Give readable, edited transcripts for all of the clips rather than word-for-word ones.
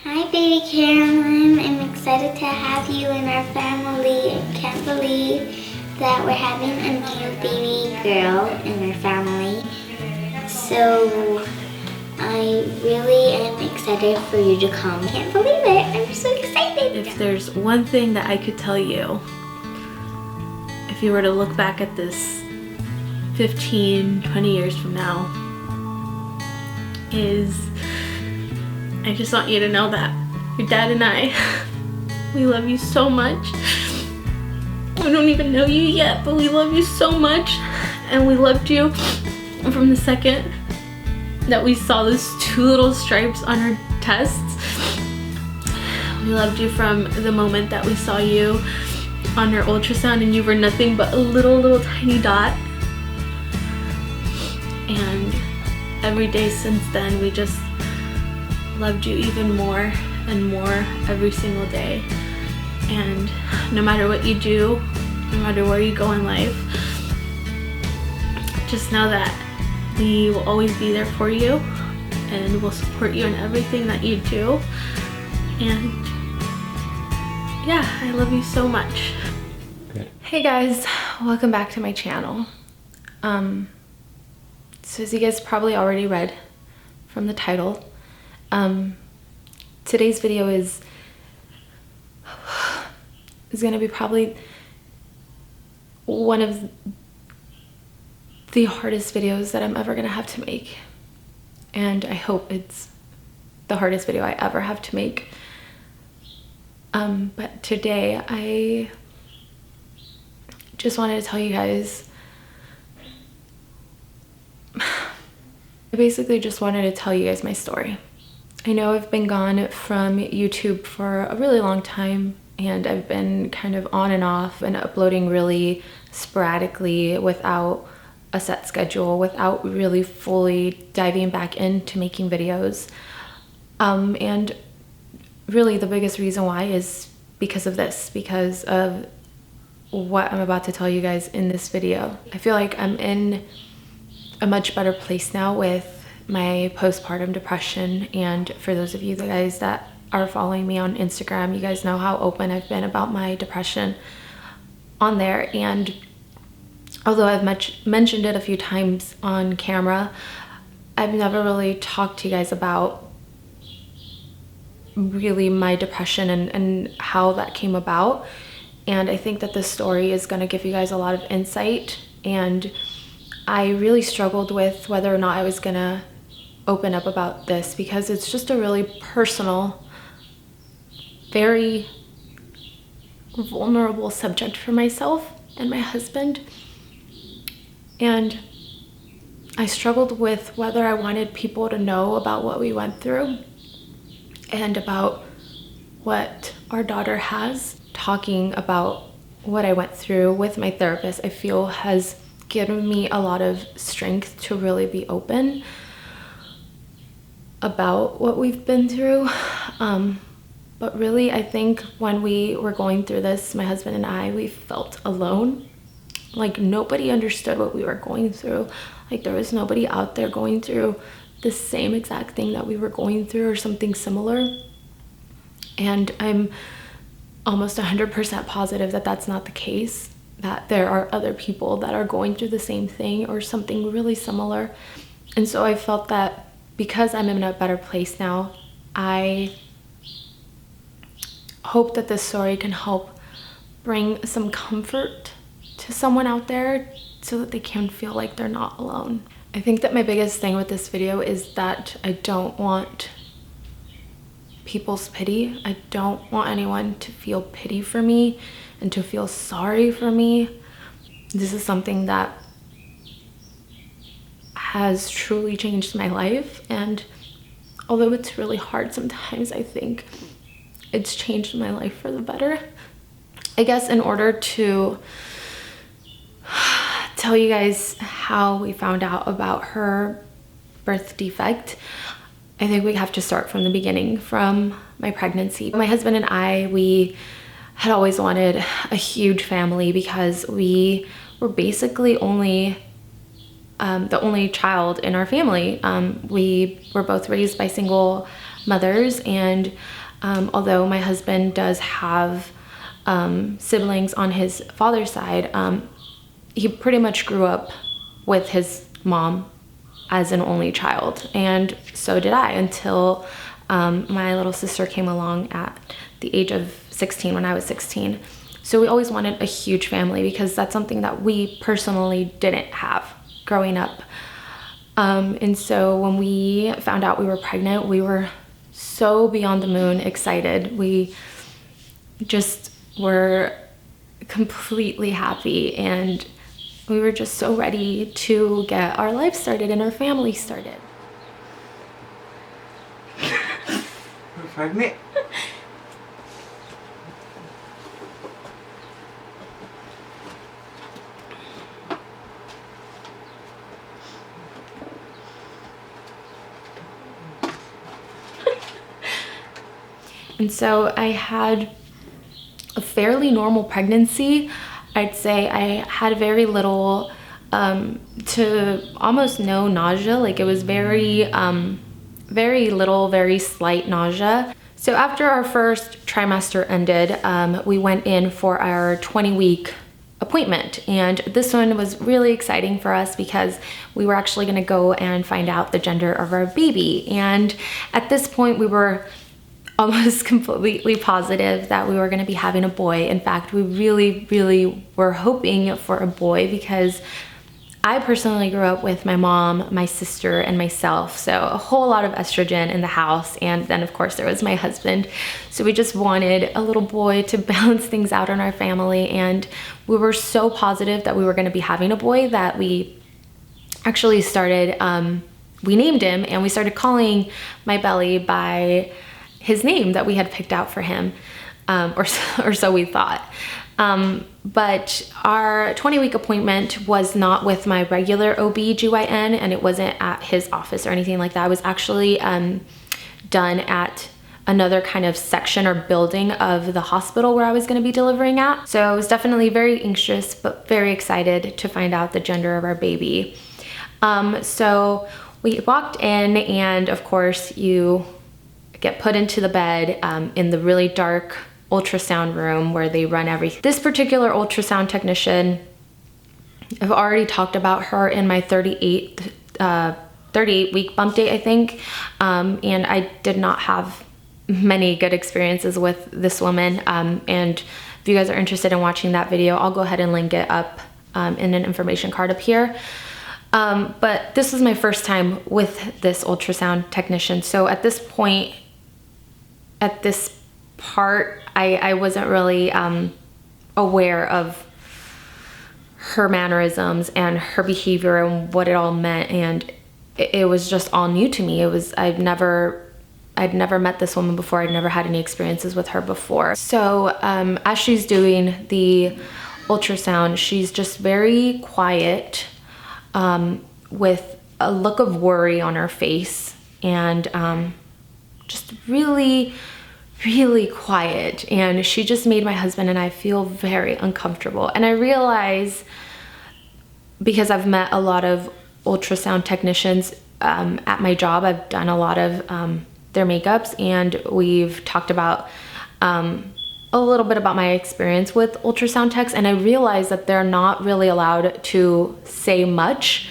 Hi, baby Caroline. I'm excited to have you in our family. I can't believe that we're having a new baby girl in our family. So I really am excited for you to come. I can't believe it. I'm so excited. If there's one thing that I could tell you, if you were to look back at this 15, 20 years from now, is I just want you to know that your dad and I, we love you so much. We don't even know you yet, but we love you so much. And we loved you from the second that we saw those two little stripes on her tests. We loved you from the moment that we saw you on her ultrasound and you were nothing but a little tiny dot. And every day since then, we just loved you even more and more every single day. And no matter what you do, no matter where you go in life, just know that we will always be there for you and we'll support you in everything that you do. And yeah, I love you so much. Okay. Hey guys, welcome back to my channel. So as you guys probably already read from the title, today's video is gonna be probably one of the hardest videos that I'm ever gonna have to make. And I hope it's the hardest video I ever have to make. But today I just wanted to tell you guys, I basically just wanted to tell you guys my story. I know I've been gone from YouTube for a really long time and I've been kind of on and off and uploading really sporadically without a set schedule, without really fully diving back into making videos. And really the biggest reason why is because of this, because of what I'm about to tell you guys in this video. I feel like I'm in a much better place now with my postpartum depression, and for those of you guys that are following me on Instagram, you guys know how open I've been about my depression on there. And although I've mentioned it a few times on camera, I've never really talked to you guys about really my depression and how that came about. And I think that this story is going to give you guys a lot of insight. And I really struggled with whether or not I was gonna open up about this because it's just a really personal, very vulnerable subject for myself and my husband. And I struggled with whether I wanted people to know about what we went through and about what our daughter has. Talking about what I went through with my therapist, I feel has given me a lot of strength to really be open about what we've been through. But really, I think when we were going through this, my husband and I, we felt alone. Like nobody understood what we were going through. Like there was nobody out there going through the same exact thing that we were going through or something similar. And I'm almost 100% positive that that's not the case, that there are other people that are going through the same thing or something really similar. And so I felt that because I'm in a better place now, I hope that this story can help bring some comfort to someone out there so that they can feel like they're not alone. I think that my biggest thing with this video is that I don't want people's pity. I don't want anyone to feel pity for me and to feel sorry for me. This is something that has truly changed my life, and although it's really hard sometimes, I think it's changed my life for the better. I guess in order to tell you guys how we found out about her birth defect, I think we have to start from the beginning, from my pregnancy. My husband and I, we had always wanted a huge family because we were basically the only child in our family. We were both raised by single mothers, and although my husband does have siblings on his father's side, he pretty much grew up with his mom as an only child, and so did I until my little sister came along at the age of 16 when I was 16. So we always wanted a huge family because that's something that we personally didn't have growing up. And so when we found out we were pregnant, we were so beyond the moon excited. We just were completely happy, and we were just so ready to get our life started and our family started. We're pregnant. And so I had a fairly normal pregnancy. I'd say I had very little to almost no nausea. Like it was very little, very slight nausea. So after our first trimester ended, we went in for our 20-week appointment. And this one was really exciting for us because we were actually gonna go and find out the gender of our baby. And at this point we were almost completely positive that we were going to be having a boy. In fact, we really were hoping for a boy because I personally grew up with my mom, my sister, and myself, so a whole lot of estrogen in the house, and then of course there was my husband. So we just wanted a little boy to balance things out in our family, and we were so positive that we were going to be having a boy that we actually started, we named him, and we started calling my belly by his name that we had picked out for him, or so we thought. But our 20-week appointment was not with my regular OB/GYN, and it wasn't at his office or anything like that. It was actually done at another kind of section or building of the hospital where I was going to be delivering at. So I was definitely very anxious, but very excited to find out the gender of our baby. So we walked in, and of course you get put into the bed in the really dark ultrasound room where they run everything. This particular ultrasound technician, I've already talked about her in my 38-week bump date, I think, and I did not have many good experiences with this woman, and if you guys are interested in watching that video, I'll go ahead and link it up in an information card up here. But this was my first time with this ultrasound technician, so at this point, at this part, I wasn't really aware of her mannerisms and her behavior and what it all meant, and it was just all new to me. I'd never met this woman before. I'd never had any experiences with her before. So as she's doing the ultrasound, she's just very quiet, with a look of worry on her face, and just really quiet, and she just made my husband and I feel very uncomfortable. And I realize, because I've met a lot of ultrasound technicians at my job, I've done a lot of their makeups, and we've talked about a little bit about my experience with ultrasound techs, and I realize that they're not really allowed to say much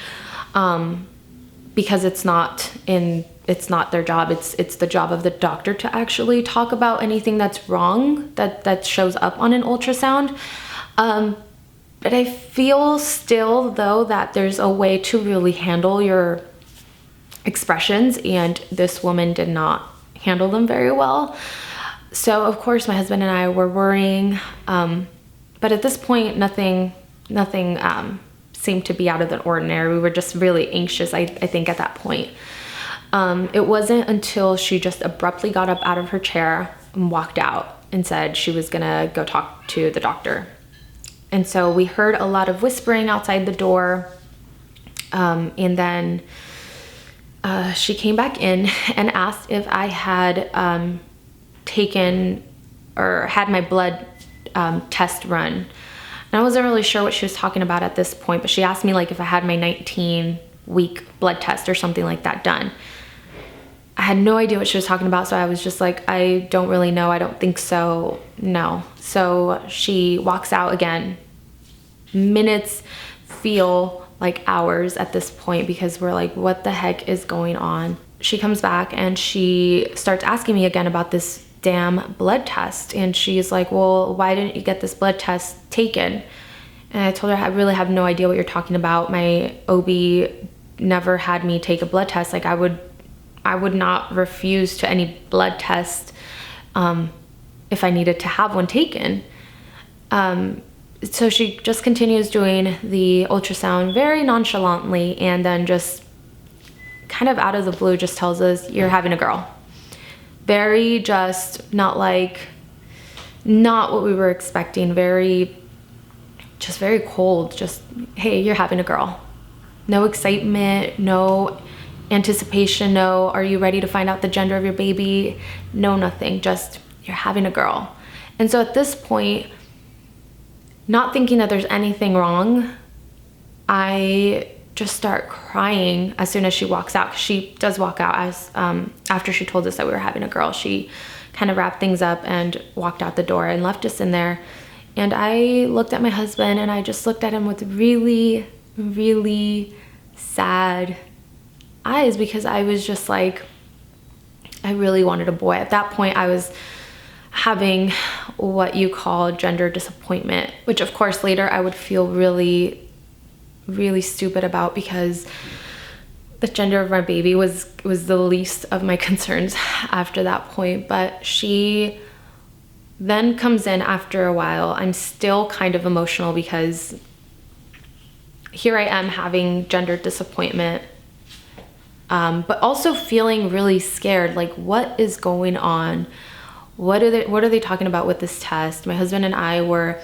because it's not their job. It's the job of the doctor to actually talk about anything that's wrong that shows up on an ultrasound. But I feel still though that there's a way to really handle your expressions, and this woman did not handle them very well. So of course my husband and I were worrying, but at this point nothing seemed to be out of the ordinary. We were just really anxious, I think, at that point. It wasn't until she just abruptly got up out of her chair and walked out and said she was gonna go talk to the doctor. And so we heard a lot of whispering outside the door, and then she came back in and asked if I had taken or had my blood test run. And I wasn't really sure what she was talking about at this point, but she asked me like if I had my 19-week blood test or something like that done. I had no idea what she was talking about. So I was just like, I don't really know. I don't think so. No. So she walks out again. Minutes feel like hours at this point because we're like, what the heck is going on? She comes back and she starts asking me again about this damn blood test. And she's like, well, why didn't you get this blood test taken? And I told her, I really have no idea what you're talking about. My OB never had me take a blood test. Like I would not refuse to any blood test if I needed to have one taken. So she just continues doing the ultrasound very nonchalantly, and then just kind of out of the blue just tells us, you're having a girl. Very just not what we were expecting. Very cold. Just, hey, you're having a girl. No excitement, no anticipation, no, are you ready to find out the gender of your baby? No, nothing, just you're having a girl. And so at this point, not thinking that there's anything wrong, I just start crying as soon as she walks out. 'Cause she does walk out as after she told us that we were having a girl. She kind of wrapped things up and walked out the door and left us in there. And I looked at my husband and I just looked at him with really, really sad eyes, because I was just like, I really wanted a boy. At that point, I was having what you call gender disappointment, which of course later I would feel really, really stupid about, because the gender of my baby was the least of my concerns after that point. But she then comes in after a while. I'm still kind of emotional because here I am having gender disappointment, but also feeling really scared. Like, what is going on? What are they talking about with this test? My husband and I were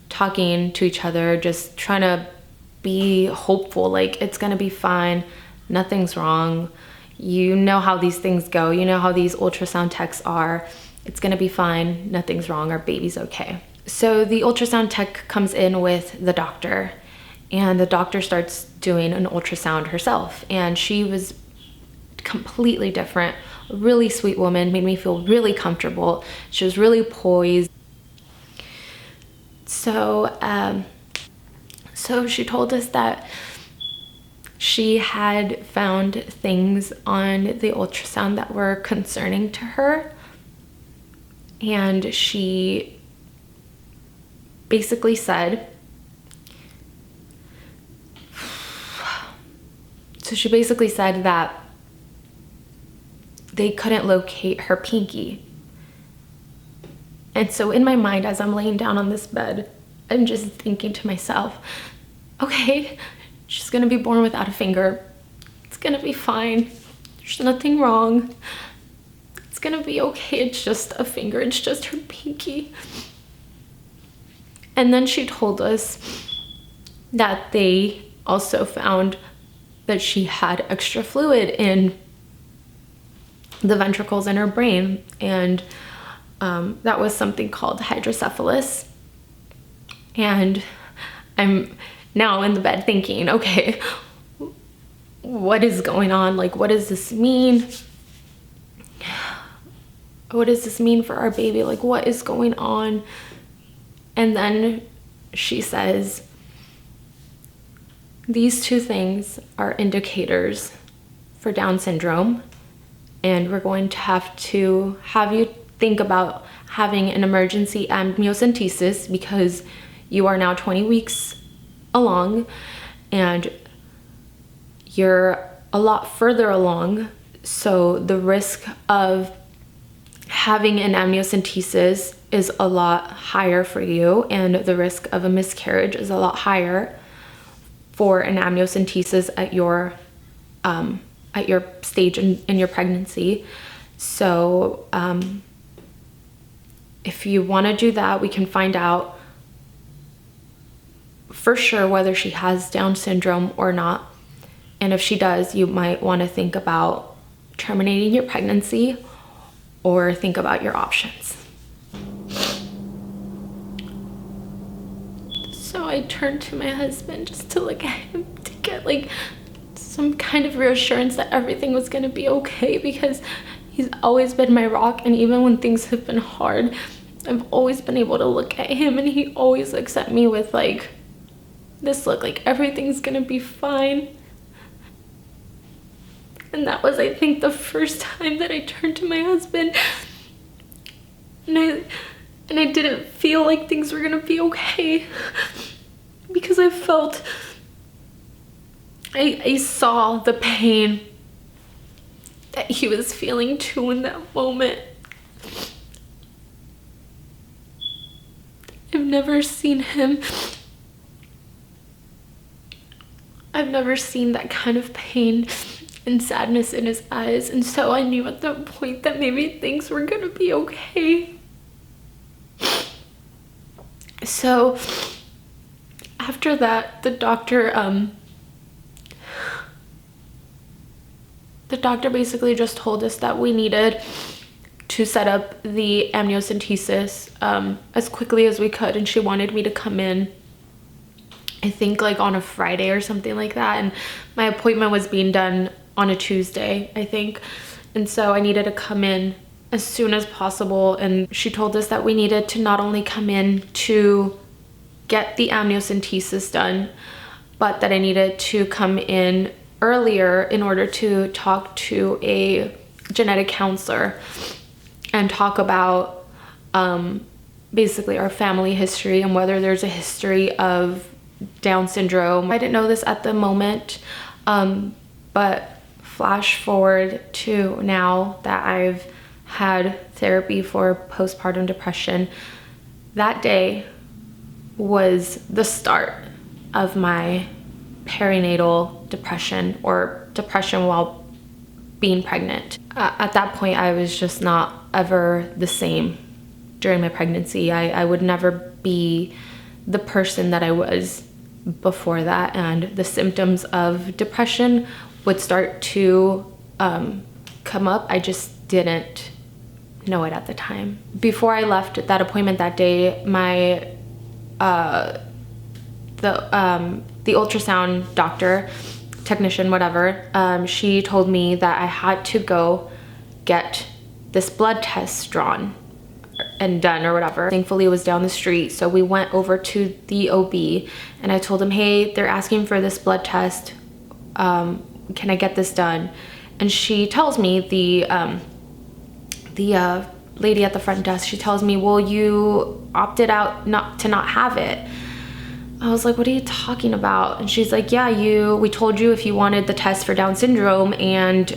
talking to each other, just trying to be hopeful. Like, it's gonna be fine. Nothing's wrong. You know how these things go. You know how these ultrasound techs are. It's gonna be fine. Nothing's wrong. Our baby's okay. So the ultrasound tech comes in with the doctor, and the doctor starts doing an ultrasound herself. And she was completely different. A really sweet woman, made me feel really comfortable. She was really poised. So she told us that she had found things on the ultrasound that were concerning to her. And she basically said, that they couldn't locate her pinky. And so in my mind, as I'm laying down on this bed, I'm just thinking to myself, okay, she's gonna be born without a finger. It's gonna be fine. There's nothing wrong. It's gonna be okay. It's just a finger. It's just her pinky. And then she told us that they also found that she had extra fluid in the ventricles in her brain, and that was something called hydrocephalus. And I'm now in the bed thinking, okay, what is going on? Like, what does this mean? What does this mean for our baby? Like, what is going on? And then she says, these two things are indicators for Down syndrome, and we're going to have you think about having an emergency amniocentesis because you are now 20 weeks along and you're a lot further along. So the risk of having an amniocentesis is a lot higher for you, and the risk of a miscarriage is a lot higher for an amniocentesis at your stage in your pregnancy. So if you want to do that, we can find out for sure whether she has Down syndrome or not. And if she does, you might want to think about terminating your pregnancy or think about your options. So I turned to my husband just to look at him to get like some kind of reassurance that everything was gonna be okay, because he's always been my rock, and even when things have been hard, I've always been able to look at him and he always looks at me with like this look like everything's gonna be fine. And that was, I think, the first time that I turned to my husband and I didn't feel like things were gonna be okay, because I felt, I saw the pain that he was feeling too in that moment. I've never seen that kind of pain and sadness in his eyes, and so I knew at that point that maybe things were gonna be okay. So after that, the doctor basically just told us that we needed to set up the amniocentesis as quickly as we could, and she wanted me to come in, I think like on a Friday or something like that, and my appointment was being done on a Tuesday, I think, and so I needed to come in as soon as possible. And she told us that we needed to not only come in to get the amniocentesis done, but that I needed to come in earlier in order to talk to a genetic counselor and talk about basically our family history and whether there's a history of Down syndrome. I didn't know this at the moment, but flash forward to now that I've had therapy for postpartum depression, that day was the start of my perinatal depression, or depression while being pregnant. At that point, I was just not ever the same during my pregnancy. I would never be the person that I was before that, and the symptoms of depression would start to come up. I just didn't know it at the time. Before I left that appointment that day, my the ultrasound doctor, technician, whatever, she told me that I had to go get this blood test drawn and done or whatever. Thankfully, it was down the street, so we went over to the OB, and I told him, hey, they're asking for this blood test. Can I get this done? And she tells me, the lady at the front desk, she tells me, well, you opted out not to not have it. I was like, what are you talking about? And she's like, yeah, we told you if you wanted the test for Down syndrome, and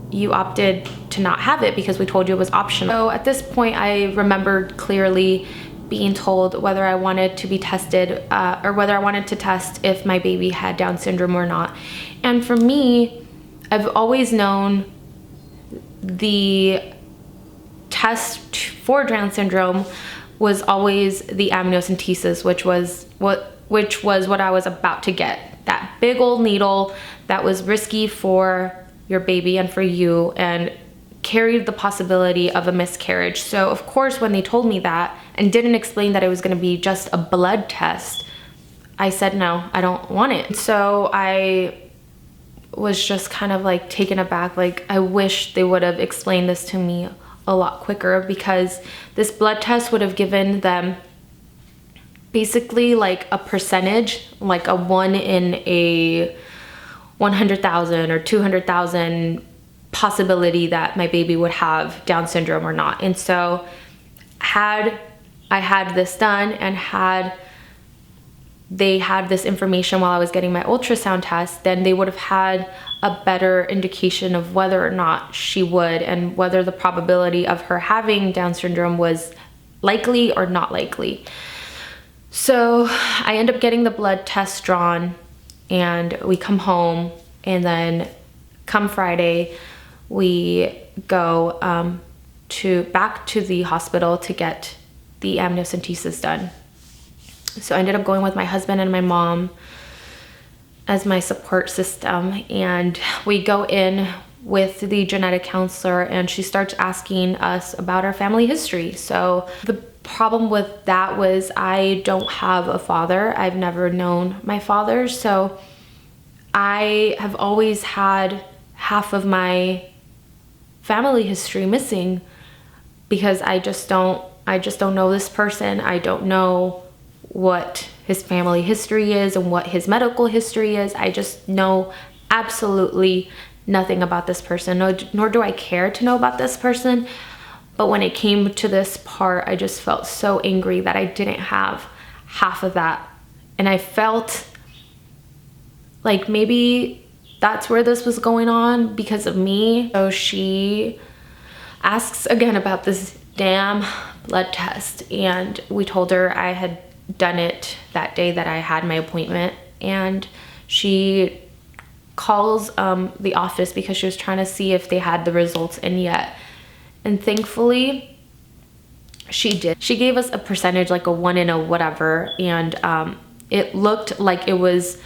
you opted to not have it because we told you it was optional. So at this point, I remembered clearly being told whether I wanted to be tested or whether I wanted to test if my baby had Down syndrome or not. And for me, I've always known the test for Down syndrome was always the amniocentesis, which was what I was about to get. That big old needle that was risky for your baby and for you, and carried the possibility of a miscarriage. So of course, when they told me that and didn't explain that it was gonna be just a blood test, I said, no, I don't want it. So I was just kind of like taken aback. Like, I wish they would have explained this to me a lot quicker, because this blood test would have given them basically like a percentage, like a 1 in a 100,000 or 200,000 possibility that my baby would have Down syndrome or not. And so had I had this done, and had they had this information while I was getting my ultrasound test, then they would have had a better indication of whether or not she would, and whether the probability of her having Down syndrome was likely or not likely. So I end up getting the blood test drawn, and we come home, and then come Friday, we go back to the hospital to get the amniocentesis done. So I ended up going with my husband and my mom as my support system, and we go in with the genetic counselor, and she starts asking us about our family history. So the problem with that was I don't have a father. I've never known my father, so I have always had half of my family history missing because I just don't know this person. I don't know what his family history is and what his medical history is. I just know absolutely nothing about this person, nor do I care to know about this person. But when it came to this part, I just felt so angry that I didn't have half of that. And I felt like maybe that's where this was going on because of me. So she asks again about this damn blood test, and we told her I had done it that day that I had my appointment, and she calls the office because she was trying to see if they had the results in yet. And thankfully she did. She gave us a percentage, like a 1 in a whatever, and it looked like it was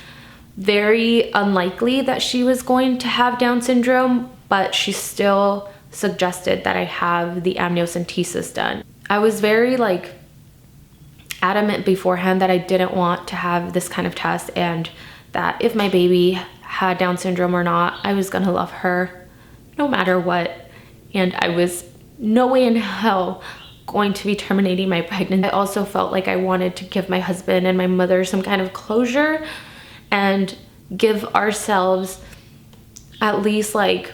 very unlikely that she was going to have Down syndrome, but she still suggested that I have the amniocentesis done. I was very like adamant beforehand that I didn't want to have this kind of test, and that if my baby had Down syndrome or not, I was gonna love her no matter what. And I was no way in hell going to be terminating my pregnancy. I also felt like I wanted to give my husband and my mother some kind of closure and give ourselves at least like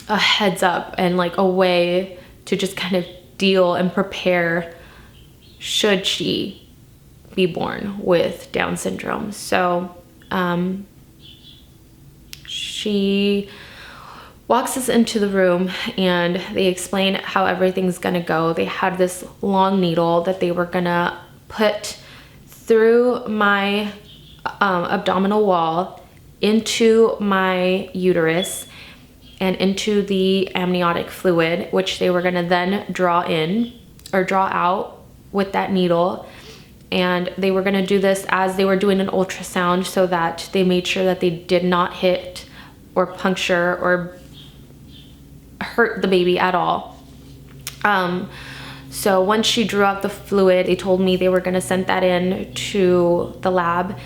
a heads up and like a way to just kind of deal and prepare should she be born with Down syndrome. So she walks us into the room and they explain how everything's gonna go. They had this long needle that they were gonna put through my abdominal wall into my uterus and into the amniotic fluid, which they were gonna then draw out with that needle. And they were gonna do this as they were doing an ultrasound so that they made sure that they did not hit or puncture or hurt the baby at all. So once she drew out the fluid, they told me they were gonna send that in to the lab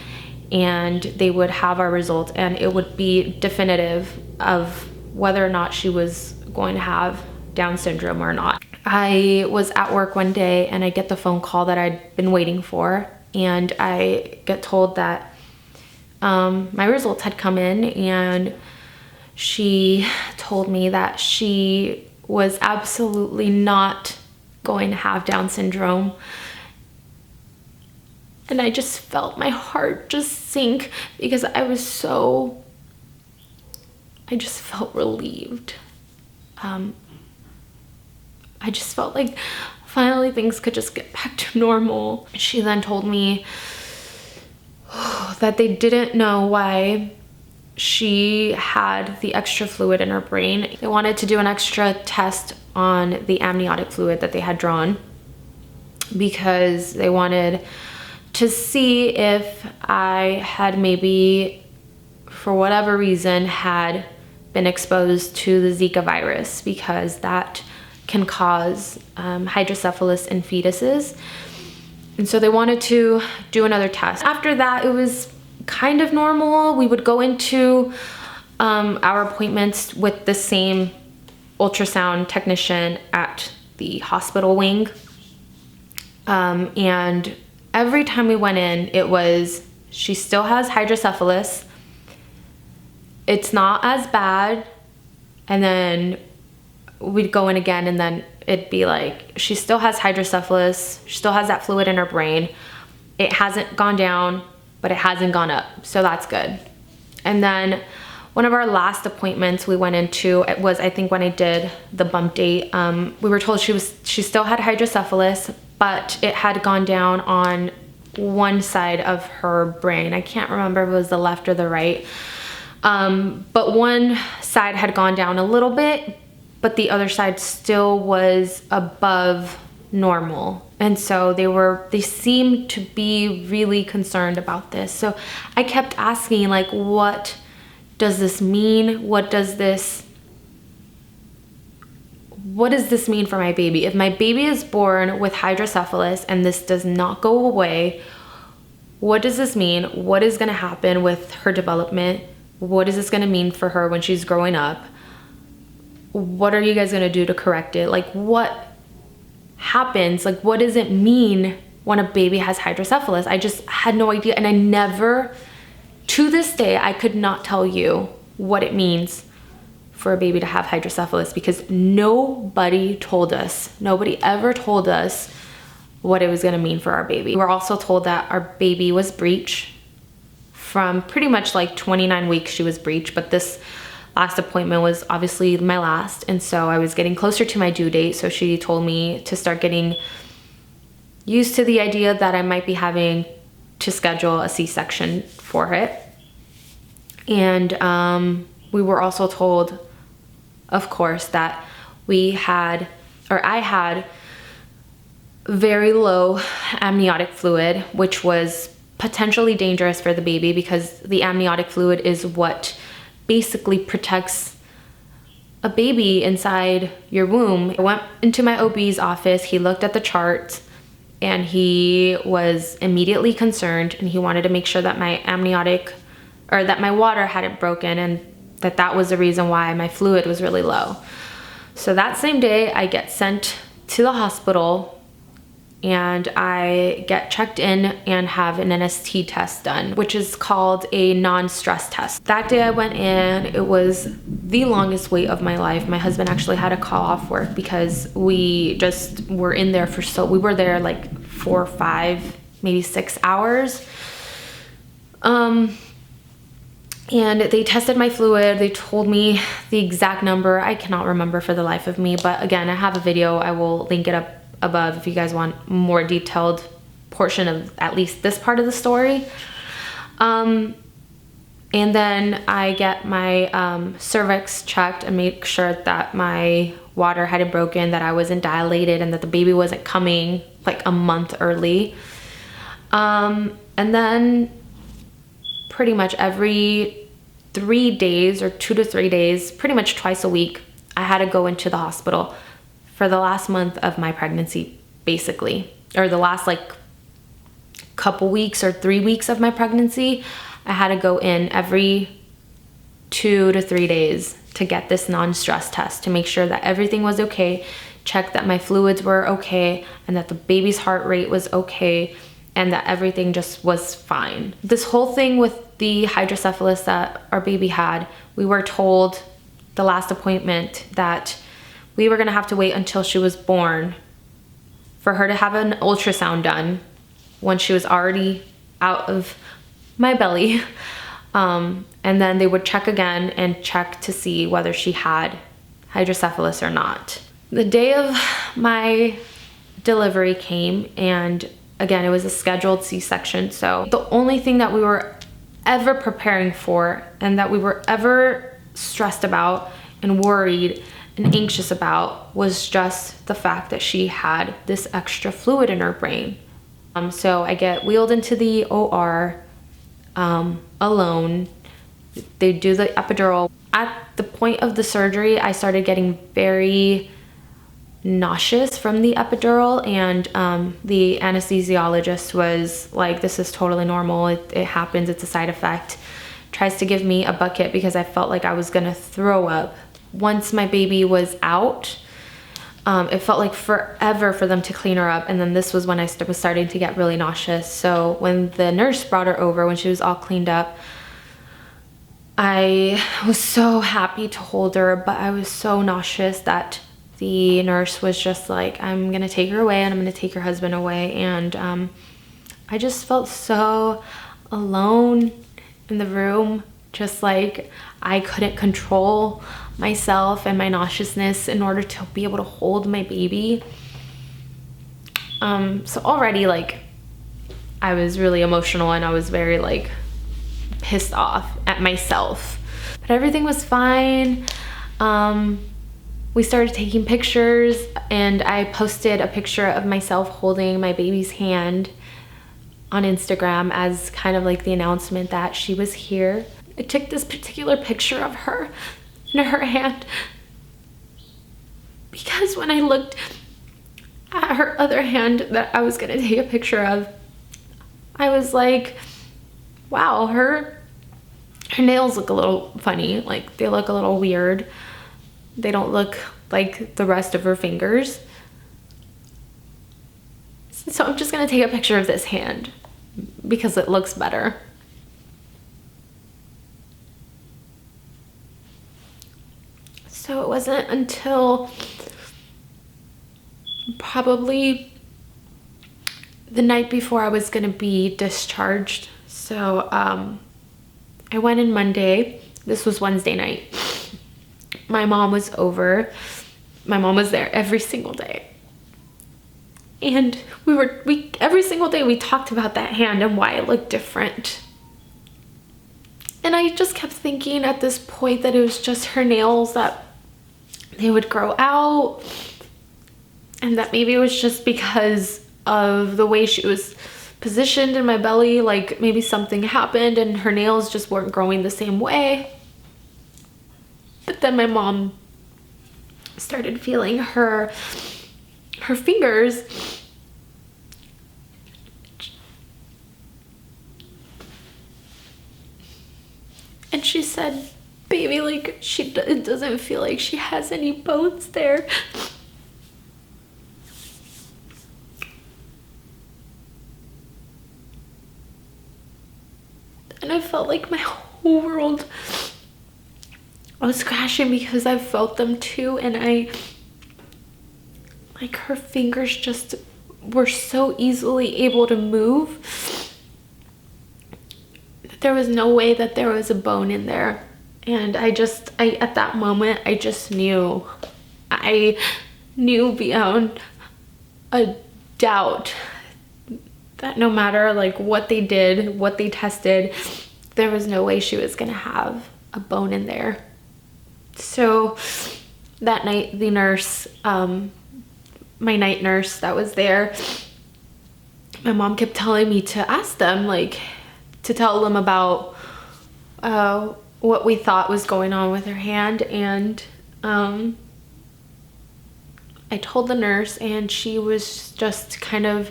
and they would have our results and it would be definitive of whether or not she was going to have Down syndrome or not. I was at work one day and I get the phone call that I'd been waiting for, and I get told that my results had come in, and she told me that she was absolutely not going to have Down syndrome. And I just felt my heart just sink because I just felt relieved. I just felt like finally things could just get back to normal. She then told me that they didn't know why she had the extra fluid in her brain. They wanted to do an extra test on the amniotic fluid that they had drawn because they wanted to see if I had maybe, for whatever reason, had been exposed to the Zika virus, because that can cause hydrocephalus in fetuses. And so they wanted to do another test. After that, it was kind of normal. We would go into our appointments with the same ultrasound technician at the hospital wing. And every time we went in, it was, she still has hydrocephalus. It's not as bad. And then we'd go in again and then it'd be like, she still has hydrocephalus. She still has that fluid in her brain. It hasn't gone down, but it hasn't gone up. So that's good. And then one of our last appointments we went into, it was, I think when I did the bump date, we were told she still had hydrocephalus, but it had gone down on one side of her brain. I can't remember if it was the left or the right. But one side had gone down a little bit, but the other side still was above normal. And so they seemed to be really concerned about this. So I kept asking, like, what does this mean? What does this mean for my baby? If my baby is born with hydrocephalus and this does not go away, what does this mean? What is going to happen with her development? What is this going to mean for her when she's growing up? What are you guys going to do to correct it? Like, what happens? Like, what does it mean when a baby has hydrocephalus? I just had no idea. And I never, to this day, I could not tell you what it means for a baby to have hydrocephalus, because nobody told us, nobody ever told us what it was going to mean for our baby. We were also told that our baby was breech from pretty much like 29 weeks. She was breech, but this last appointment was obviously my last, and so I was getting closer to my due date. So she told me to start getting used to the idea that I might be having to schedule a C-section for it. And we were also told, of course, that I had very low amniotic fluid, which was potentially dangerous for the baby, because the amniotic fluid is what basically protects a baby inside your womb. I went into my OB's office, he looked at the chart, and he was immediately concerned, and he wanted to make sure that my amniotic, or that my water hadn't broken, and that was the reason why my fluid was really low. So that same day, I get sent to the hospital, and I get checked in and have an NST test done, which is called a non-stress test. That day I went in, it was the longest wait of my life. My husband actually had to call off work because we just were in there we were there like 4 or 5, maybe 6 hours. And they tested my fluid. They told me the exact number. I cannot remember for the life of me, but again, I have a video. I will link it up above if you guys want more detailed portion of at least this part of the story. And then I get my cervix checked and make sure that my water hadn't broken, that I wasn't dilated, and that the baby wasn't coming like a month early. And then pretty much every 3 days or 2 to 3 days, pretty much twice a week, I had to go into the hospital for the last month of my pregnancy, basically, or the last like couple weeks or 3 weeks of my pregnancy. I had to go in every 2 to 3 days to get this non-stress test to make sure that everything was okay, check that my fluids were okay, and that the baby's heart rate was okay, and that everything just was fine. This whole thing with the hydrocephalus that our baby had, we were told the last appointment that we were gonna have to wait until she was born for her to have an ultrasound done when she was already out of my belly. And then they would check again and check to see whether she had hydrocephalus or not. The day of my delivery came, and again, it was a scheduled C-section. So the only thing that we were ever preparing for, and that we were ever stressed about and worried and anxious about, was just the fact that she had this extra fluid in her brain. So I get wheeled into the OR alone. They do the epidural. At the point of the surgery, I started getting very nauseous from the epidural, and the anesthesiologist was like, this is totally normal, it happens, it's a side effect. Tries to give me a bucket because I felt like I was gonna throw up. Once my baby was out, it felt like forever for them to clean her up, and then this was when I was starting to get really nauseous. So when the nurse brought her over, when she was all cleaned up, I was so happy to hold her, but I was so nauseous that the nurse was just like, I'm gonna take her away, and I'm gonna take her husband away. And I just felt so alone in the room, just like I couldn't control myself and my nauseousness in order to be able to hold my baby. So already, like, I was really emotional, and I was very like pissed off at myself, but everything was fine. We started taking pictures, and I posted a picture of myself holding my baby's hand on Instagram as kind of like the announcement that she was here. I took this particular picture of her in her hand because when I looked at her other hand that I was gonna take a picture of, I was like, wow, her nails look a little funny. Like, they look a little weird. They don't look like the rest of her fingers. So I'm just gonna take a picture of this hand because it looks better. So it wasn't until probably the night before I was gonna be discharged. So I went in Monday. This was Wednesday night. My mom was over. My mom was there every single day. And every single day we talked about that hand and why it looked different. And I just kept thinking at this point that it was just her nails, that they would grow out, and that maybe it was just because of the way she was positioned in my belly, like maybe something happened and her nails just weren't growing the same way. But then my mom started feeling her fingers, and she said, baby, like, it doesn't feel like she has any bones there. And I felt like my whole world was crashing because I felt them too, and like, her fingers just were so easily able to move that there was no way that there was a bone in there. And I at that moment, I just knew. I knew beyond a doubt that no matter like what they did, what they tested, there was no way she was gonna have a bone in there. So that night, the nurse, my night nurse that was there, my mom kept telling me to ask them, like, to tell them about what we thought was going on with her hand. And I told the nurse, and she was just kind of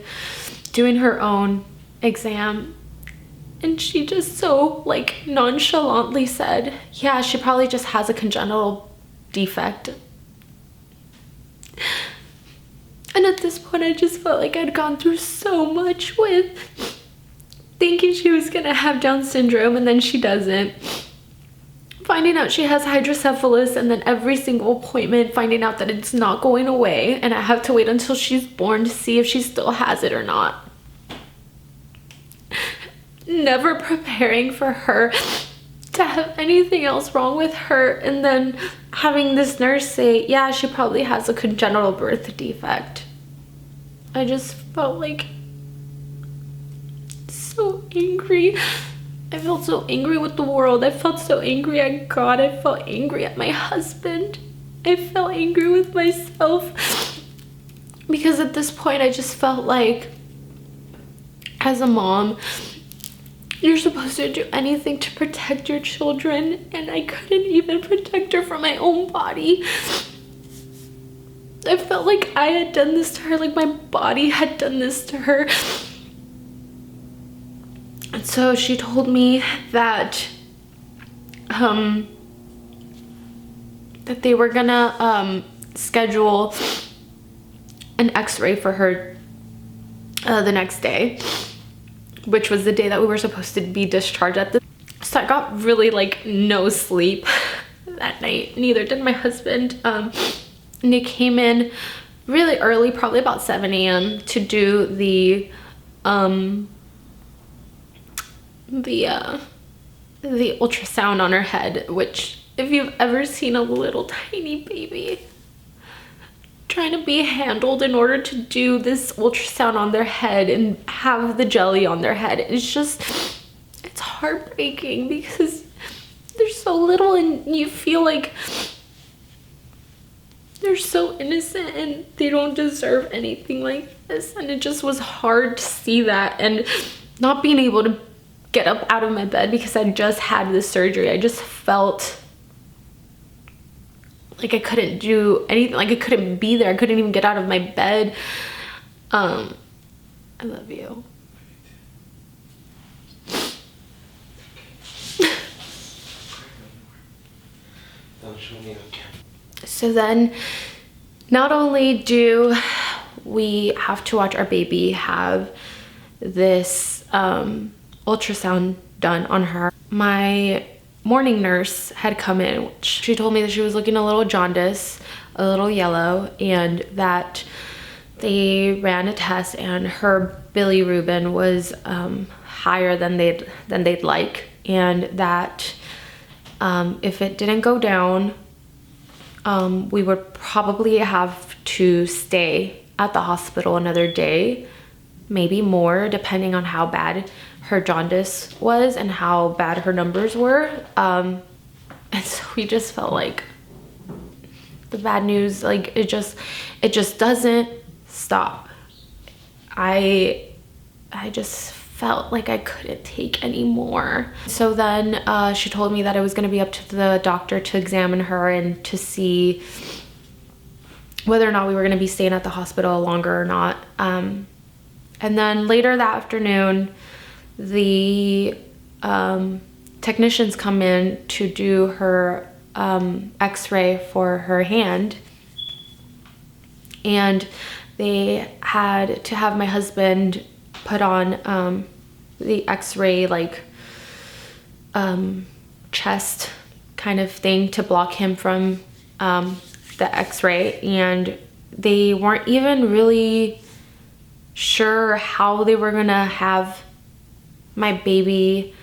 doing her own exam, and she just so like nonchalantly said, yeah, she probably just has a congenital defect. And at this point, I just felt like I'd gone through so much with thinking she was gonna have Down syndrome, and then she doesn't. Finding out she has hydrocephalus, and then every single appointment finding out that it's not going away, and I have to wait until she's born to see if she still has it or not. Never preparing for her to have anything else wrong with her, and then having this nurse say, yeah, she probably has a congenital birth defect. I just felt like so angry. I felt so angry with the world. I felt so angry at God. I felt angry at my husband. I felt angry with myself. Because at this point, I just felt like, as a mom, you're supposed to do anything to protect your children, and I couldn't even protect her from my own body. I felt like I had done this to her, like my body had done this to her. And so she told me that that they were gonna schedule an x-ray for her the next day, which was the day that we were supposed to be discharged at. So I got really like no sleep that night. Neither did my husband. And he came in really early, probably about 7 a.m. to do the ultrasound on her head, which, if you've ever seen a little tiny baby trying to be handled in order to do this ultrasound on their head and have the jelly on their head, it's heartbreaking because they're so little and you feel like they're so innocent and they don't deserve anything like this. And it just was hard to see that, and not being able to get up out of my bed because I just had this surgery. I just felt like I couldn't do anything, like I couldn't be there. I couldn't even get out of my bed. I love you. So then, not only do we have to watch our baby have this ultrasound done on her, my morning nurse had come in. She told me that she was looking a little jaundiced, a little yellow, and that they ran a test and her bilirubin was higher than they'd like, and that if it didn't go down, we would probably have to stay at the hospital another day, maybe more, depending on how bad her jaundice was and how bad her numbers were. And so we just felt like the bad news, like it just doesn't stop. I just felt like I couldn't take any more. So then she told me that it was going to be up to the doctor to examine her and to see whether or not we were going to be staying at the hospital longer or not. And then later that afternoon, the technicians come in to do her x-ray for her hand, and they had to have my husband put on the x-ray like chest kind of thing to block him from the x-ray, and they weren't even really sure how they were gonna have my baby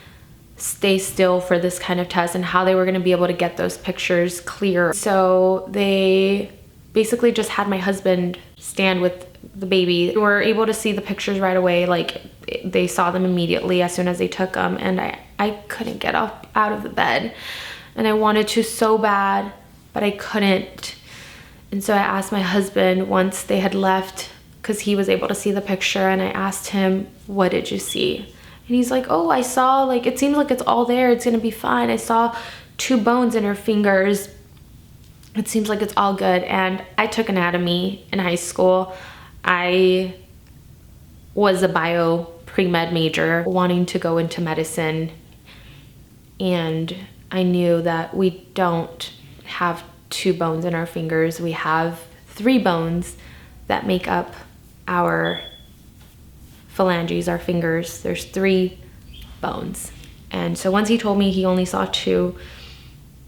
stay still for this kind of test and how they were gonna be able to get those pictures clear. So they basically just had my husband stand with the baby. We were able to see the pictures right away, like they saw them immediately as soon as they took them, and I couldn't get up out of the bed, and I wanted to so bad, but I couldn't. And so I asked my husband once they had left, because he was able to see the picture, and I asked him, what did you see? And he's like, oh, I saw, like, it seems like it's all there, it's gonna be fine. I saw 2 bones in her fingers. It seems like it's all good. And I took anatomy in high school. I was a bio pre-med major, wanting to go into medicine, and I knew that we don't have 2 bones in our fingers. We have 3 bones that make up our phalanges, our fingers. There's 3 bones. And so once he told me he only saw 2,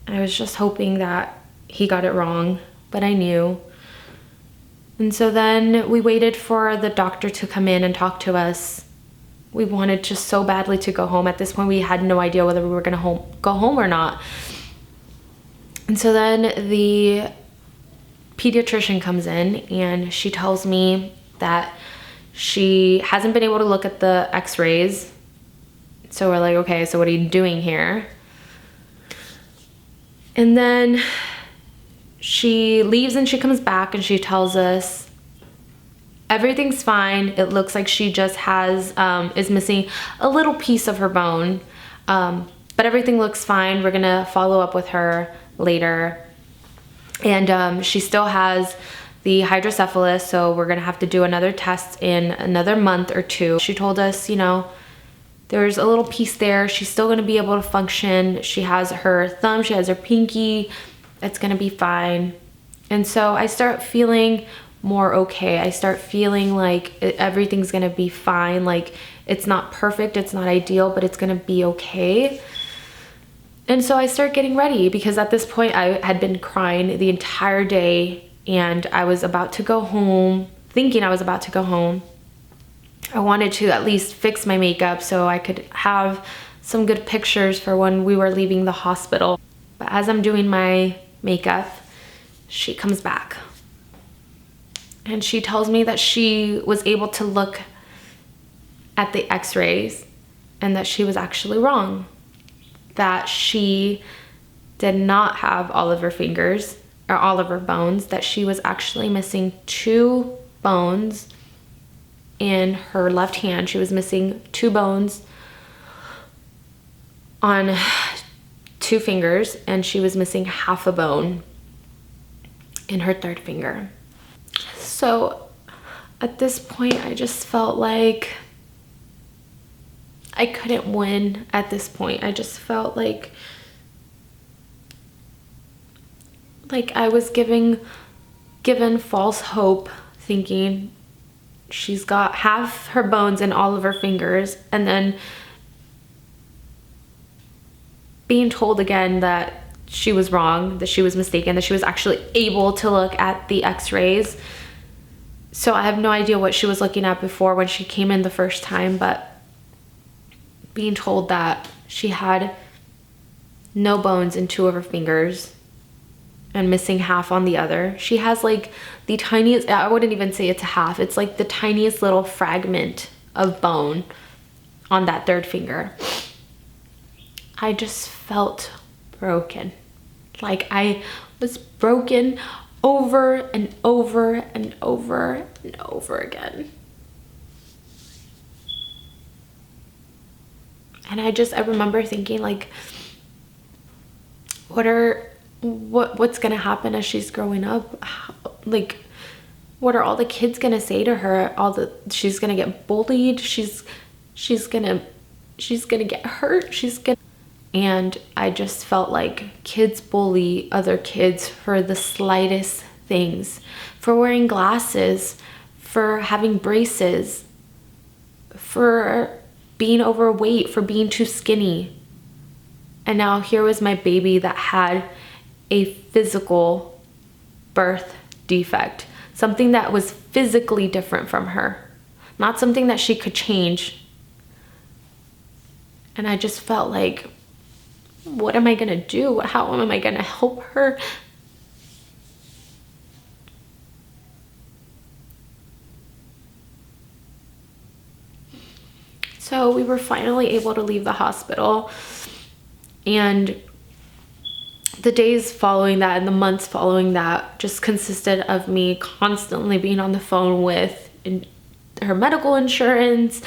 I was just hoping that he got it wrong, but I knew. And so then we waited for the doctor to come in and talk to us. We wanted just so badly to go home. At this point, we had no idea whether we were gonna go home or not. And so then the pediatrician comes in and she tells me that she hasn't been able to look at the x-rays. So we're like, okay, so what are you doing here? And then she leaves and she comes back and she tells us everything's fine. It looks like she just has, is missing a little piece of her bone, but everything looks fine. We're gonna follow up with her later. And she still has the hydrocephalus, so we're gonna have to do another test in another month or 2. She told us, you know, there's a little piece there. She's still gonna be able to function. She has her thumb, she has her pinky. It's gonna be fine. And so I start feeling more okay. I start feeling like everything's gonna be fine. Like, it's not perfect, it's not ideal, but it's gonna be okay. And so I start getting ready, because at this point I had been crying the entire day, and I was about to go home, thinking I was about to go home. I wanted to at least fix my makeup so I could have some good pictures for when we were leaving the hospital. But as I'm doing my makeup, she comes back. And she tells me that she was able to look at the x-rays and that she was actually wrong. That she did not have all of her fingers or all of her bones, that she was actually missing 2 bones in her left hand. She was missing 2 bones on 2 fingers, and she was missing half a bone in her 3rd finger. So at this point, I just felt like I couldn't win at this point. I just felt like Like I was given false hope, thinking she's got half her bones in all of her fingers, and then being told again that she was wrong, that she was mistaken, that she was actually able to look at the x-rays. So I have no idea what she was looking at before when she came in the first time, but being told that she had no bones in 2 of her fingers and missing half on the other. She has like the tiniest, I wouldn't even say it's a half, it's like the tiniest little fragment of bone on that 3rd finger. I just felt broken. Like I was broken over and over and over and over again. And I remember thinking like, what's gonna happen as she's growing up? Like, what are all the kids gonna say to her? She's gonna get bullied. She's gonna get hurt. And I just felt like kids bully other kids for the slightest things, for wearing glasses, for having braces, for being overweight, for being too skinny. And now here was my baby that had a physical birth defect, something that was physically different from her, not something that she could change. And I just felt like, what am I gonna do? How am I gonna help her? So we were finally able to leave the hospital, and the days following that and the months following that just consisted of me constantly being on the phone with her medical insurance,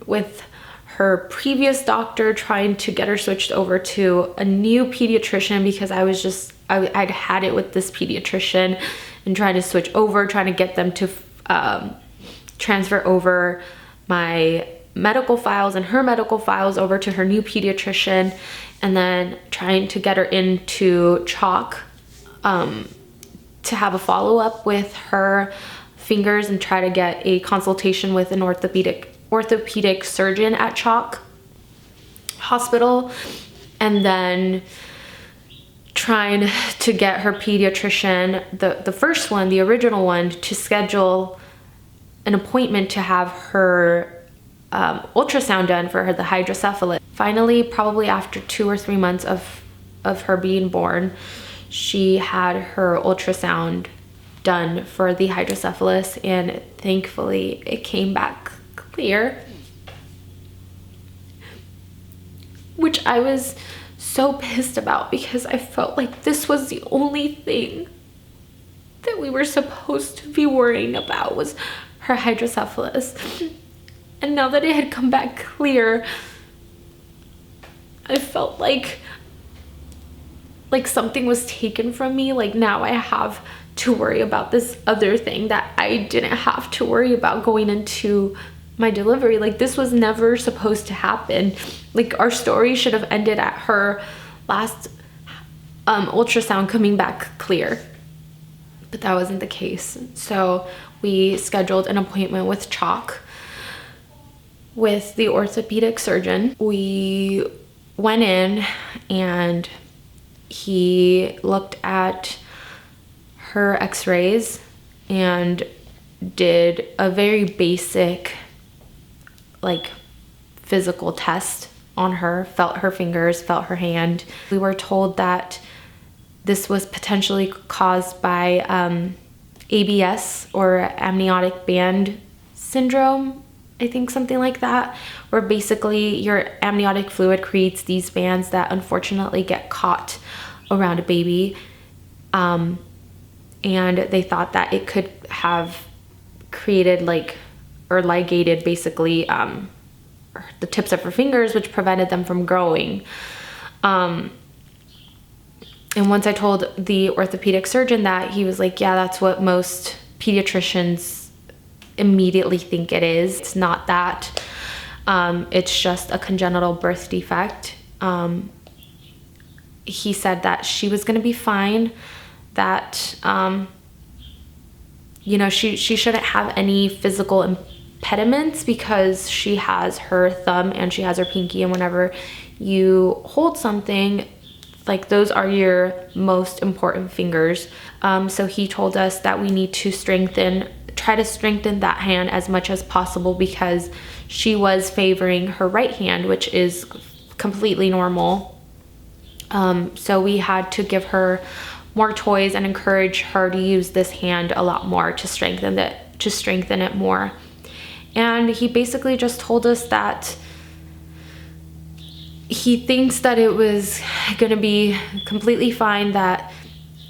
with her previous doctor, trying to get her switched over to a new pediatrician because I'd had it with this pediatrician, and trying to switch over, trying to get them to transfer over my medical files and her medical files over to her new pediatrician, and then trying to get her into CHOC to have a follow-up with her fingers and try to get a consultation with an orthopedic surgeon at CHOC hospital, and then trying to get her pediatrician, the first one, the original one, to schedule an appointment to have her ultrasound done for her, the hydrocephalus. Finally, probably after 2 or 3 months of her being born, she had her ultrasound done for the hydrocephalus, and thankfully it came back clear, which I was so pissed about because I felt like this was the only thing that we were supposed to be worrying about, was her hydrocephalus. And now that it had come back clear, I felt like something was taken from me. Like now I have to worry about this other thing that I didn't have to worry about going into my delivery. Like this was never supposed to happen. Like our story should have ended at her last ultrasound coming back clear, but that wasn't the case. So we scheduled an appointment with CHOC, with the orthopedic surgeon. We went in and he looked at her x-rays and did a very basic like physical test on her, felt her fingers, felt her hand. We were told that this was potentially caused by ABS, or amniotic band syndrome, I think, something like that, where basically your amniotic fluid creates these bands that unfortunately get caught around a baby. And they thought that it could have created or ligated basically the tips of her fingers, which prevented them from growing. And once I told the orthopedic surgeon that, he was like, yeah, that's what most pediatricians immediately think it is. It's not that. It's just a congenital birth defect. he said that she was going to be fine, that, you know, she shouldn't have any physical impediments because she has her thumb and she has her pinky, and whenever you hold something, like those are your most important fingers. So he told us that we need to try to strengthen that hand as much as possible because she was favoring her right hand, which is completely normal. So we had to give her more toys and encourage her to use this hand a lot more to strengthen it more. And he basically just told us that he thinks that it was gonna be completely fine, that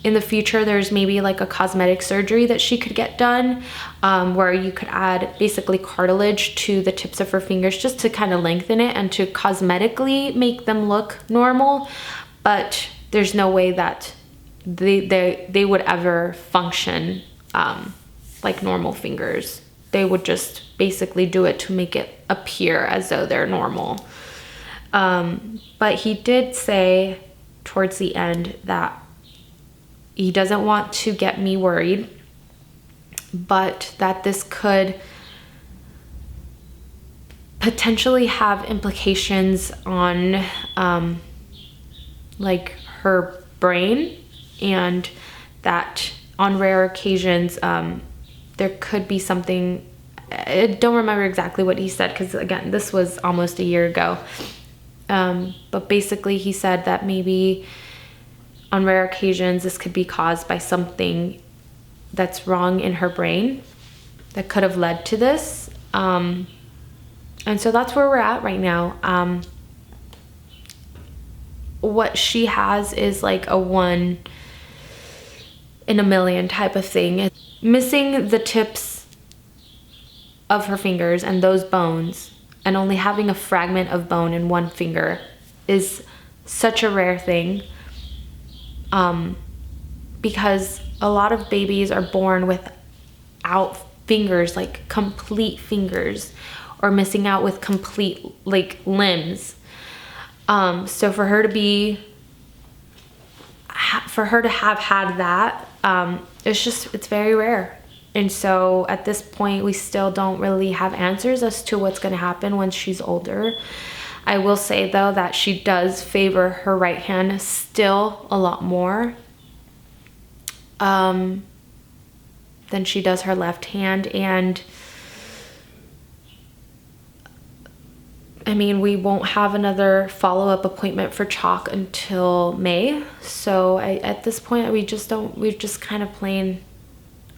in the future there's maybe like a cosmetic surgery that she could get done, where you could add basically cartilage to the tips of her fingers just to kind of lengthen it and to cosmetically make them look normal. But there's no way that they would ever function like normal fingers. They would just basically do it to make it appear as though they're normal. But he did say towards the end that he doesn't want to get me worried, but that this could potentially have implications on like her brain, and that on rare occasions there could be something. I don't remember exactly what he said because again, this was almost a year ago. But basically he said that maybe on rare occasions this could be caused by something that's wrong in her brain that could have led to this. And so that's where we're at right now. What she has is like a 1 in a million type of thing. Missing the tips of her fingers and those bones, and only having a fragment of bone in one finger is such a rare thing, because a lot of babies are born without fingers, like complete fingers, or missing out with complete like limbs. So for her to have had that, it's very rare. And so at this point, we still don't really have answers as to what's going to happen when she's older. I will say though that she does favor her right hand still a lot more than she does her left hand. And I mean, we won't have another follow-up appointment for chalk until May. So at this point, we're just kind of playing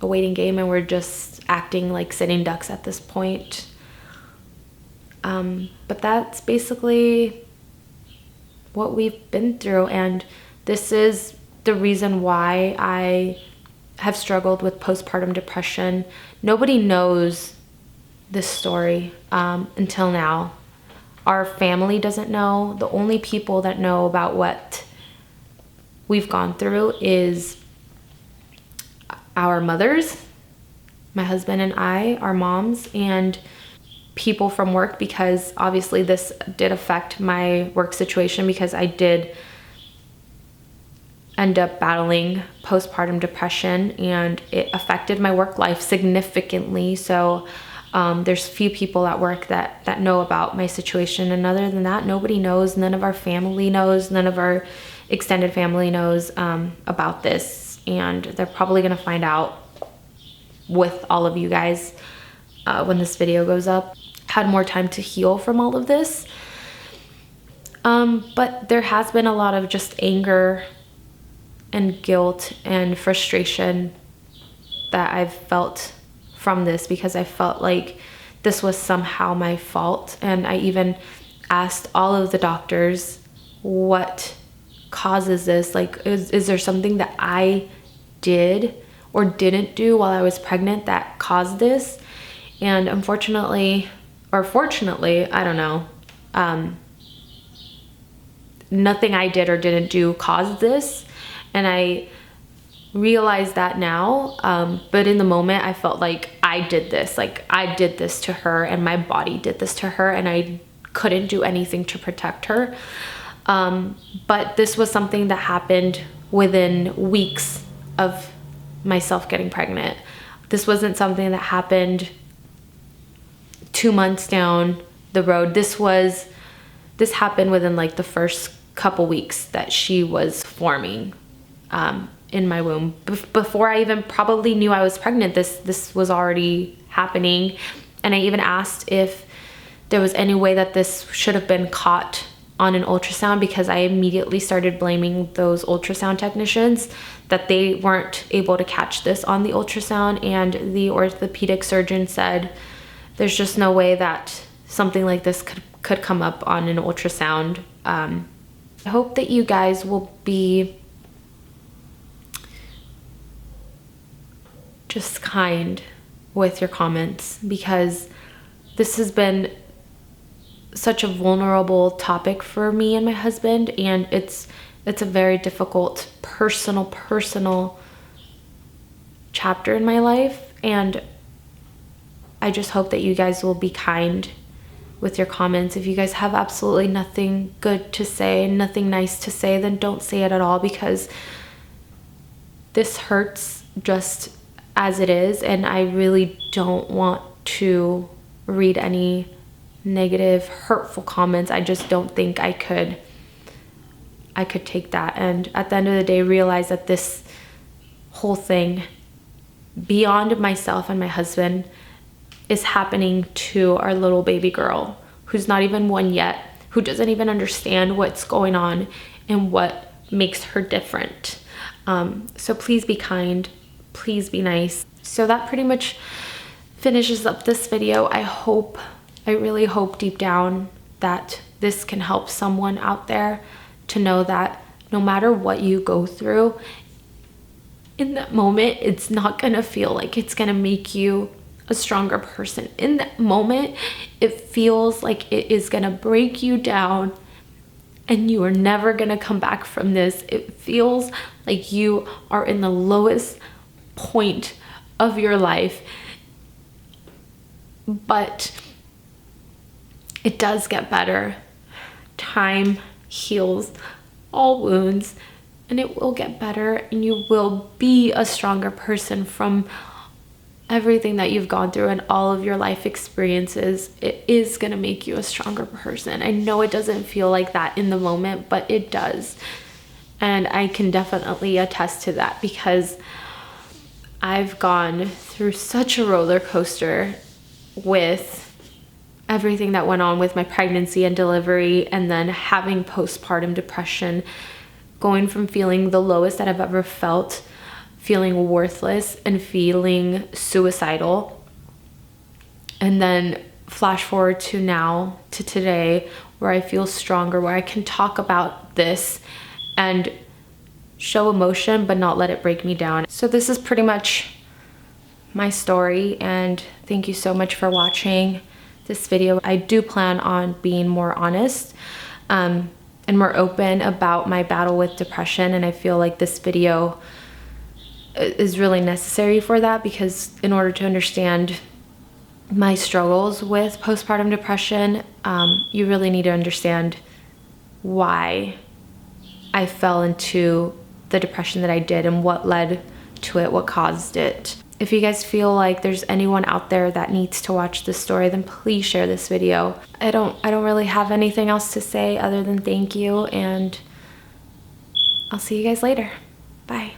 a waiting game, and we're just acting like sitting ducks at this point. But that's basically what we've been through, and this is the reason why I have struggled with postpartum depression. Nobody knows this story until now. Our family doesn't know. The only people that know about what we've gone through is our mothers, my husband and I, our moms, and people from work, because obviously this did affect my work situation, because I did end up battling postpartum depression and it affected my work life significantly. So there's few people at work that know about my situation, and other than that, nobody knows. None of our family knows. None of our extended family knows about this. And they're probably gonna find out with all of you guys when this video goes up. Had more time to heal from all of this. But there has been a lot of just anger and guilt and frustration that I've felt from this, because I felt like this was somehow my fault. And I even asked all of the doctors, what causes this? Like, is there something that I did or didn't do while I was pregnant that caused this? And unfortunately, or fortunately, I don't know, nothing I did or didn't do caused this. And I realize that now, but in the moment I felt like I did this to her, and my body did this to her, and I couldn't do anything to protect her. But this was something that happened within weeks of myself getting pregnant. This wasn't something that happened 2 months down the road. This happened within like the first couple weeks that she was forming in my womb. Before I even probably knew I was pregnant, this was already happening. And I even asked if there was any way that this should have been caught on an ultrasound, because I immediately started blaming those ultrasound technicians that they weren't able to catch this on the ultrasound. And the orthopedic surgeon said there's just no way that something like this could come up on an ultrasound. I hope that you guys will be just kind with your comments, because this has been such a vulnerable topic for me and my husband, and it's a very difficult personal chapter in my life. And I just hope that you guys will be kind with your comments. If you guys have absolutely nothing good to say, nothing nice to say, then don't say it at all, because this hurts just as it is, and I really don't want to read any negative, hurtful comments. I just don't think I could take that, and at the end of the day realize that this whole thing, beyond myself and my husband, is happening to our little baby girl who's not even 1 yet, who doesn't even understand what's going on and what makes her different. So please be kind, please be nice. So that pretty much finishes up this video. I really hope deep down that this can help someone out there to know that no matter what you go through, in that moment, it's not gonna feel like it's gonna make you a stronger person. In that moment, it feels like it is gonna break you down and you are never gonna come back from this. It feels like you are in the lowest point of your life, but it does get better. Time heals all wounds, and it will get better, and you will be a stronger person from everything that you've gone through and all of your life experiences. It is going to make you a stronger person. I know it doesn't feel like that in the moment, but it does. And I can definitely attest to that, because I've gone through such a roller coaster with everything that went on with my pregnancy and delivery, and then having postpartum depression, going from feeling the lowest that I've ever felt, feeling worthless and feeling suicidal, and then flash forward to now, to today, where I feel stronger, where I can talk about this and show emotion but not let it break me down. So this is pretty much my story, and thank you so much for watching this video. I do plan on being more honest and more open about my battle with depression, and I feel like this video is really necessary for that, because in order to understand my struggles with postpartum depression, you really need to understand why I fell into the depression that I did and what led to it, what caused it. If you guys feel like there's anyone out there that needs to watch this story, then please share this video. I don't really have anything else to say other than thank you, and I'll see you guys later. Bye.